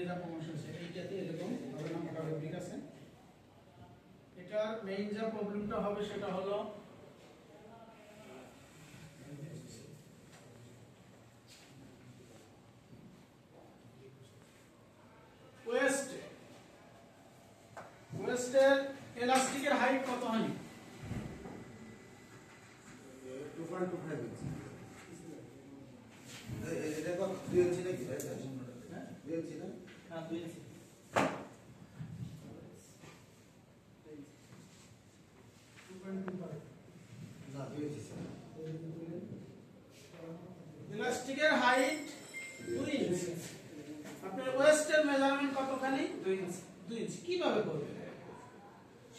যেটা প্রমোশন সেটা এইটাতে এরকম হবে না, মোটা ফেব্রিক আছে। এটার মেইন যে প্রবলেমটা হবে সেটা হলো ওয়েস্টের এলাস্টিকের হাইট কত হয়? 2.25 ইঞ্চি। এটা কত 2 ইঞ্চি নাকি? হ্যাঁ 2 ইঞ্চি না? হ্যাঁ 2 ইঞ্চি। না 2 ইঞ্চি স্যার। ইলাস্টিকের হাইট 2 ইঞ্চি। আপনার ওয়েস্টের মেজারমেন্ট কতখানি? 2 ইঞ্চি। 2 ইঞ্চি। কিভাবে করবেন?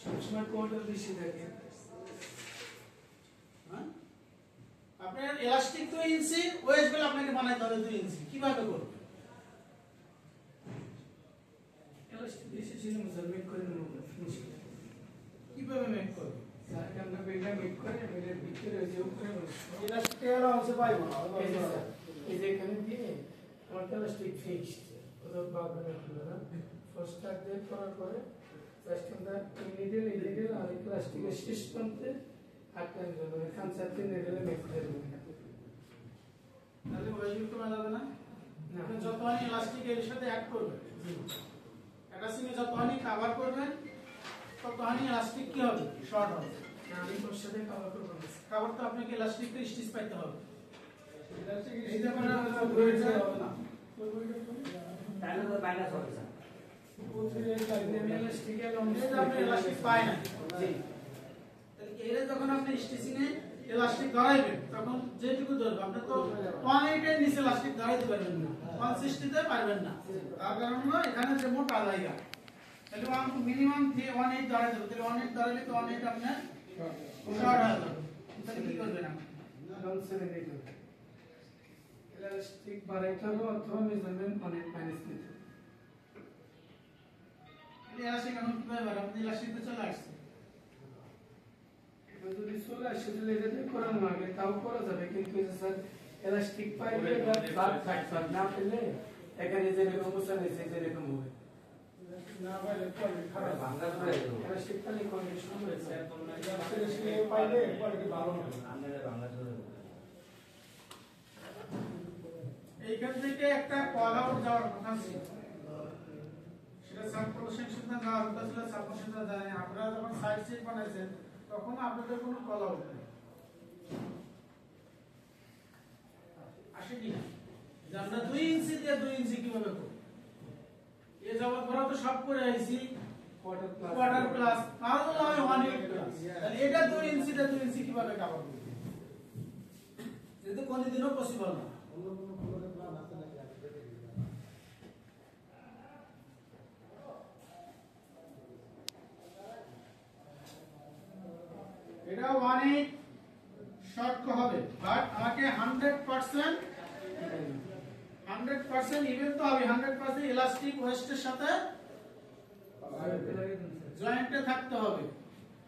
সবসময় কোণটা বেশি থাকে। হ্যাঁ, আপনার ইলাস্টিক 2 ইঞ্চি, ওয়েস্ট গুলো আপনাকে বানাইতে হবে 2 ইঞ্চি। কিভাবে করবেন? এলাস্টিক বেশি ছিল মেজারমেন্ট করে নেব ফিনিশ করে। কিভাবে মেক করবেন? স্যার আমরা বেলটা মেক করে বেলের ভিতরে যে উপরে ইলাস্টিকের অংশ পাইবো না। এই যে এখানে দিয়ে আমার এলাস্টিক ফিক্সড ওটা বাগবে না। ফার্স্ট স্টার্ট দিয়ে করার পরে জাস্ট আমরা নিডল আর প্লাস্টিকের শেষ প্রান্তে আটকান দেবো। এখান থেকে নিডলে মেক করে দেবো। তাহলে ওয়েস্ট কমে যাবে না? না আপনি যতখানি ইলাস্টিক এর সাথে অ্যাড করবেন, এটা সিনে যতখানি কভার করবেন ততখানি ইলাস্টিক কি হবে? শর্ট হবে। আমি ওর সাথে কভার করবো না। কভার তো আপনাকে ইলাস্টিকটা স্টিচ পাইতে হবে। ইলাস্টিক এই যে মানে বইটা হবে না। তাহলে তো মাইনাস হবে স্যার। ইলাস্টিক পায় না। জি। তাহলে এর যখন আপনি স্টিচিং এ ইলাস্টিক ধরাইবেন তখন যেটুকু ধরবে আপনি তো 180 এর নিচে ইলাস্টিক ধরাইতে পারবেন না, 160 তে পারবেন না। তার কারণ হলো এখানে যে মোটা জায়গা, তাহলে মিনিমাম 180 ধরাইতে হবে। তাহলে 180 ধরাইলে তো 180 আপনার শর্ট হয়ে যাবে। তাহলে কি করবেন আপনি? ইলাস্টিক বাড়াইতে হবে অথবা মেজারমেন্ট অনেক মাইনাস নিতে হবে। ইলাস্টিক এখন কিভাবে বাড়াবেন? আপনি ইলাস্টিক তো চলে আসছে। যদি চলে আসে তাহলে এটা দিয়ে করানো লাগে তাও করা যাবে, কিন্তু স্যার ইলাস্টিক পাইলে বাদ থাকবে না পেলে এখানে যেরকম অবস্থা নিয়েছে যেরকম হবে না পাইলে কোয়ালিটি খারাপ বাংলা করে দেবো। ইলাস্টিক পাইলে কন্ডিশন হয়েছে ইলাস্টিক পাইলে কোয়ালিটি ভালো হবে। আমরা বাংলা করে দেবো। এইখান থেকে একটা কল আউট যাওয়ার কথা ছিল, সেটা সাবকমিশন সিদ্ধান্ত নেওয়ার কথা ছিল। সাবকমিশন জানেন আপনারা যখন সাইড সিট বানাইছেন তখন আপনাদের কোনো কল আউট নেই, আসেনি না যে আমরা 2 ইঞ্চি দিয়ে 2 ইঞ্চি কিভাবে করব। এই যাবত ধরা তো সব করে আইছি কোয়ার্টার প্লাস, তাহলে আমি 180 প্লাস। তাহলে এটা 2 ইঞ্চি দিয়ে 2 ইঞ্চি কিভাবে কভার করব? এটা কোনদিনও পসিবল না। এটা 180 শর্ট হবে, বাট আমাকে 100% ইভেন তো হবে। 100% ইলাস্টিক ওয়েস্টের সাথে জয়েন্টে থাকতে হবে।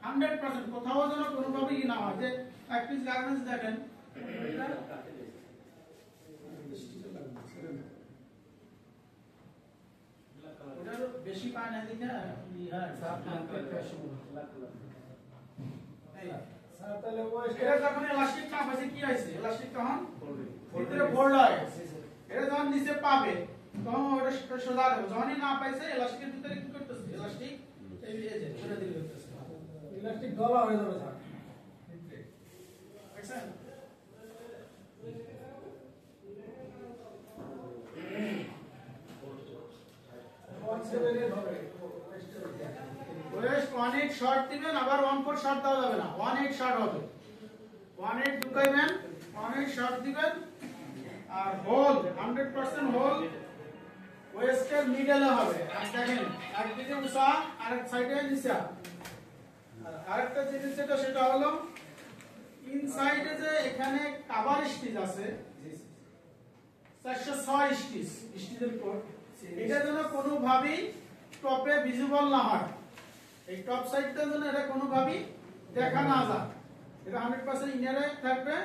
100% কোথাও যেন কোনোভাবে ই না হয়। যে এক পিস গার্মেন্টস দেখেন, ওটার বেশি পায় না দেখে এটা যখন ইলাস্টিক চাপ আছে কি হয়েছে? ইলাস্টিক তখন ভিতরে ফোল্ড হয়ে গেছে। এটা যখন নিচে পাবে তখন ওটা সোজা হবে। যখনই না পাইছে ইলাস্টিকের ভিতরে কি করতেছে? ইলাস্টিক এই যে ঘুরে দিলে করতেছে, ইলাস্টিক গলা হয়ে যাবে স্যার। দেখছেন? ওয়েস্ট 180 শর্ট দিবেন, আবার 14 শর্ট দেওয়া যাবে না, 180 শর্ট হবে। 180 ঢুকাইবেন, 180 শর্ট দিবেন। আর হোল 100% হোল ওয়েস্টের মিডলে হবে। আর দেখেন একদিকে উঁচা আরেক সাইডে নিচা। আর আরেকটা জিনিস যেটা সেটা হলো ইনসাইডে যে এখানে কভার স্টিচ আছে 406 স্টিচ, স্টিচের পর এটা যেন কোনোভাবেই টপে ভিজিবল না হয়। এই টপ সাইডটা যেন এটা কোনোভাবেই দেখা না যায়। এটা 100% ইনারে থাকবে,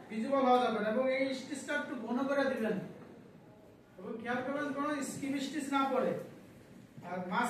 ভিজিবল হওয়া যাবে না। এবং এই স্টিচটা একটু ঘন করে দিবেন, এবং খেয়াল করবেন কোনো স্কিপ স্টিচ না পড়ে আর